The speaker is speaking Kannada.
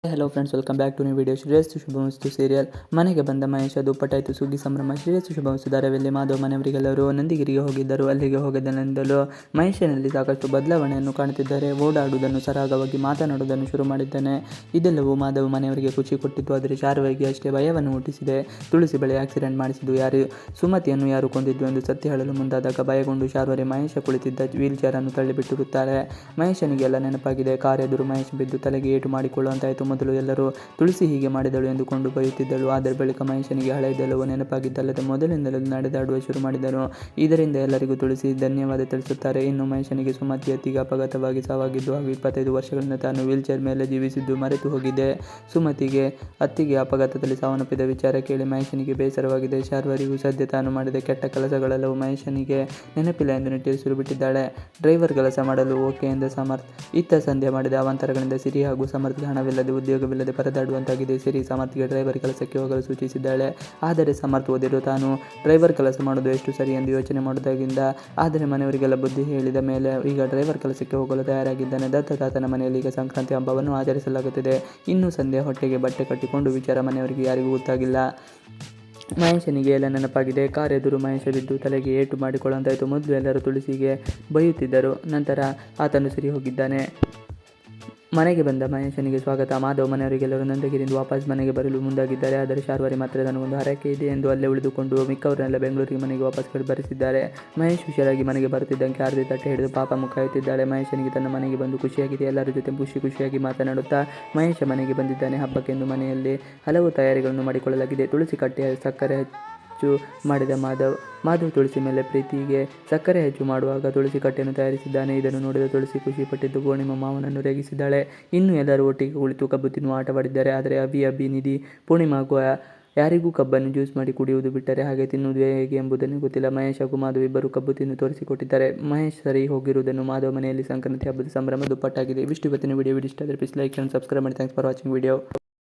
Hello friends, welcome back to new video. Shreyassu Shubhamastu serial. ಮನೆಗೆ ಬಂದ ಮಹೇಶ ದುಪ್ಪಟ್ಟಾಯಿತು ಸುಗ್ಗಿ ಸಂಭ್ರಮ. ಶ್ರೇಯಸ್ಸು ಶುಭಮಸ್ತು ಧಾರಾವಾಹಿಯಲ್ಲಿ ಮಾಧವ ಮನೆಯವರಿಗೆಲ್ಲರೂ ನಂದಿಗಿರಿಗೆ ಹೋಗಿದ್ದರು. ಅಲ್ಲಿಗೆ ಹೋಗದನೆಂದಲು ಮಹೇಶನಲ್ಲಿ ಸಾಕಷ್ಟು ಬದಲಾವಣೆಯನ್ನು ಕಾಣುತ್ತಿದ್ದಾರೆ. ಓಡಾಡುವುದನ್ನು, ಸರಾಗವಾಗಿ ಮಾತನಾಡುವುದನ್ನು ಶುರು ಮಾಡಿದ್ದಾನೆ. ಇದೆಲ್ಲವೂ ಮಾಧವ ಮನೆಯವರಿಗೆ ಖುಷಿ ಕೊಟ್ಟಿತ್ತು. ಆದರೆ ಶಾರ್ವರಿಗೆ ಅಷ್ಟೇ ಭಯವನ್ನು ಹುಟ್ಟಿಸಿದೆ. ತುಳಸಿ ಬಳಿ ಆಕ್ಸಿಡೆಂಟ್ ಮಾಡಿಸಿದ್ದು ಯಾರು, ಸುಮತಿಯನ್ನು ಯಾರು ಕೊಂದಿದ್ದು ಎಂದು ಸತ್ಯ ಹೇಳಲು ಮುಂದಾದಾಗ ಭಯಗೊಂಡು ಶಾರ್ವರಿ ಮಹೇಶ ಕುಳಿತಿದ್ದ ವೀಲ್ ಚೇರ್ ಅನ್ನು ತಳ್ಳಿಬಿಟ್ಟಿರುತ್ತಾರೆ. ಮಹೇಶನಿಗೆ ಎಲ್ಲ ನೆನಪಾಗಿದೆ. ಕಾರ್ ಎದುರು ಮಹೇಶ್ ಬಿದ್ದು ತಲೆಗೆ ಏಟು ಮಾಡಿಕೊಳ್ಳುವಂತಾಯಿತು. ಮೊದಲು ಎಲ್ಲರೂ ತುಳಸಿ ಹೀಗೆ ಮಾಡಿದಳು ಎಂದುಕೊಂಡು ಬರೆಯುತ್ತಿದ್ದಳು. ಆದರೆ ಬಳಿಕ ಮಹೇಶನಿಗೆ ಹಳೆಯದೆಲ್ಲವೂ ನೆನಪಾಗಿದ್ದಲ್ಲದೆ ಮೊದಲಿಂದಲೂ ನಡೆದಾಡುವ ಶುರು ಮಾಡಿದನು. ಇದರಿಂದ ಎಲ್ಲರಿಗೂ ತುಳಸಿ ಧನ್ಯವಾದ ತಿಳಿಸುತ್ತಾರೆ. ಇನ್ನು ಮಹೇಶನಿಗೆ ಸುಮತಿ ಅತ್ತಿಗೆ ಅಪಘಾತವಾಗಿ ಸಾವಾಗಿದ್ದು ಹಾಗೂ 25 ವರ್ಷಗಳಿಂದ ತಾನು ವೀಲ್ ಚೇರ್ ಮೇಲೆ ಜೀವಿಸಿದ್ದು ಮರೆತು ಹೋಗಿದೆ. ಸುಮತಿಗೆ ಅತ್ತಿಗೆ ಅಪಘಾತದಲ್ಲಿ ಸಾವನ್ನಪ್ಪಿದ ವಿಚಾರ ಕೇಳಿ ಮಹೇಶನಿಗೆ ಬೇಸರವಾಗಿದೆ. ಶಾರ್ವರಿಗೂ ಸದ್ಯ ತಾನು ಮಾಡಿದ ಕೆಟ್ಟ ಕೆಲಸಗಳೆಲ್ಲವೂ ಮಹೇಶನಿಗೆ ನೆನಪಿಲ್ಲ ಎಂದು ನಿಟ್ಟುಸಿರು ಬಿಟ್ಟಿದ್ದಾಳೆ. ಡ್ರೈವರ್ ಕೆಲಸ ಮಾಡಲು ಓಕೆ ಎಂದ ಸಮರ್ಥ್ ಇತ್ತ ಸಂಧ್ಯಾ ಮಾಡಿದ ಅವಾಂತರಗಳಿಂದ ಸಿರಿ ಹಾಗೂ ಸಮರ್ಥ್ಗೆ ಹಣವಿಲ್ಲದೆ ಉದ್ಯೋಗವಿಲ್ಲದೆ ಪರದಾಡುವಂತಾಗಿದೆ. ಸಿರಿ ಸಮರ್ಥ್ಗೆ ಡ್ರೈವರ್ ಕೆಲಸಕ್ಕೆ ಹೋಗಲು ಸೂಚಿಸಿದ್ದಾಳೆ. ಆದರೆ ಸಮರ್ಥ್ ಓದಿರೋ ತಾನು ಡ್ರೈವರ್ ಕೆಲಸ ಮಾಡೋದು ಎಷ್ಟು ಸರಿ ಎಂದು ಯೋಚನೆ ಮಾಡೋದಾಗಿಂದ. ಆದರೆ ಮನೆಯವರಿಗೆಲ್ಲ ಬುದ್ಧಿ ಹೇಳಿದ ಮೇಲೆ ಈಗ ಡ್ರೈವರ್ ಕೆಲಸಕ್ಕೆ ಹೋಗಲು ತಯಾರಾಗಿದ್ದಾನೆ. ದತ್ತ ತಾತನ ಮನೆಯಲ್ಲಿ ಈಗ ಸಂಕ್ರಾಂತಿ ಹಬ್ಬವನ್ನು ಆಚರಿಸಲಾಗುತ್ತಿದೆ. ಇನ್ನು ಸಂಧ್ಯಾ ಹೊಟ್ಟೆಗೆ ಬಟ್ಟೆ ಕಟ್ಟಿಕೊಂಡು ವಿಚಾರ ಮನೆಯವರಿಗೆ ಯಾರಿಗೂ ಗೊತ್ತಾಗಿಲ್ಲ. ಮಹೇಶನಿಗೆ ಎಲ್ಲ ನೆನಪಾಗಿದೆ. ಕಾರ್ ಎದುರು ಮಹೇಶ ಬಿದ್ದು ತಲೆಗೆ ಏಟು ಮಾಡಿಕೊಳ್ಳುವಂತಾಯಿತು. ಮೊದಲು ಎಲ್ಲರೂ ತುಳಸಿಗೆ ಬೈಯುತ್ತಿದ್ದರು. ನಂತರ ಆತನು ಸರಿ ಹೋಗಿದ್ದಾನೆ. ಮನೆಗೆ ಬಂದ ಮಹೇಶನಿಗೆ ಸ್ವಾಗತ. ಮಾಧವ ಮನೆಯವರಿಗೆಲ್ಲರೂ ನಂದಗಿರಿಯಿಂದ ವಾಪಸ್ ಮನೆಗೆ ಬರಲು ಮುಂದಾಗಿದ್ದಾರೆ. ಆದರೆ ಶಾರ್ವರಿ ಮಾತ್ರ ತನಗೊಂದು ಹರಕೆ ಇದೆ ಎಂದು ಅಲ್ಲೇ ಉಳಿದುಕೊಂಡು ಮಿಕ್ಕವರನ್ನೆಲ್ಲ ಬೆಂಗಳೂರಿಗೆ ಮನೆಗೆ ವಾಪಸ್ ಬರೆಸಿದ್ದಾರೆ. ಮಹೇಶ್ ಹುಷಾರಾಗಿ ಮನೆಗೆ ಬರುತ್ತಿದ್ದಂತೆ ಆರತಿ ತಟ್ಟೆ ಹಿಡಿದು ಪಾಪ ಮುಖ ಎತ್ತಿದ್ದಾಳೆ. ಮಹೇಶನಿಗೆ ತನ್ನ ಮನೆಗೆ ಬಂದು ಖುಷಿಯಾಗಿದೆ. ಎಲ್ಲರ ಜೊತೆ ಖುಷಿಯಾಗಿ ಮಾತನಾಡುತ್ತಾ ಮಹೇಶ ಮನೆಗೆ ಬಂದಿದ್ದಾನೆ. ಹಬ್ಬಕ್ಕೆಂದು ಮನೆಯಲ್ಲಿ ಹಲವು ತಯಾರಿಗಳನ್ನು ಮಾಡಿಕೊಳ್ಳಲಾಗಿದೆ. ತುಳಸಿ ಕಟ್ಟೆ ಸಕ್ಕರೆ ಹೆಚ್ಚು ಮಾಡಿದ ಮಾಧವ್ ತುಳಸಿ ಮೇಲೆ ಪ್ರೀತಿಗೆ ಸಕ್ಕರೆ ಹೆಚ್ಚು ಮಾಡುವಾಗ ತುಳಸಿ ಕಟ್ಟೆಯನ್ನು ತಯಾರಿಸಿದ್ದಾನೆ. ಇದನ್ನು ನೋಡಿದ ತುಳಸಿ ಖುಷಿ ಪಟ್ಟಿದ್ದು ಪೂರ್ಣಿಮಾ ಮಾವನನ್ನು ರೇಗಿಸಿದ್ದಾಳೆ. ಇನ್ನು ಎಲ್ಲರೂ ಒಟ್ಟಿಗೆ ಕುಳಿತು ಕಬ್ಬು ತಿನ್ನುವ ಆಟವಾಡಿದ್ದಾರೆ. ಆದರೆ ಅಭಿ ನಿಧಿ ಪೂರ್ಣಿಮಾ ಯಾರಿಗೂ ಕಬ್ಬನ್ನು ಜ್ಯೂಸ್ ಮಾಡಿ ಕುಡಿಯುವುದು ಬಿಟ್ಟರೆ ಹಾಗೆ ತಿನ್ನುವುದು ಹೇಗೆ ಎಂಬುದನ್ನು ಗೊತ್ತಿಲ್ಲ. ಮಹೇಶ್ ಹಾಗೂ ಮಾಧವ್ ಇಬ್ಬರು ಕಬ್ಬು ತಿಂದು ತೋರಿಸಿಕೊಟ್ಟಿದ್ದಾರೆ. ಮಹೇಶ್ ಸರಿ ಹೋಗಿರುವುದನ್ನು ಮಾಧವ ಮನೆಯಲ್ಲಿ ಸಂಕ್ರಾಂತಿ ಹಬ್ಬದ ಸಂಭ್ರಮ ದುಪ್ಪಟ್ಟಾಗಿದೆ. ಇವಿಷ್ಟು ಇವತ್ತಿನ ವಿಡಿಯೋ ಇಷ್ಟ ಆದರೆ ಪ್ಲೀಸ್ ಲೈಕ್ ಆ್ಯಂಡ್ ಸಬ್ಸ್ಕ್ರೈಬ್ ಮಾಡಿ. Thanks for watching video.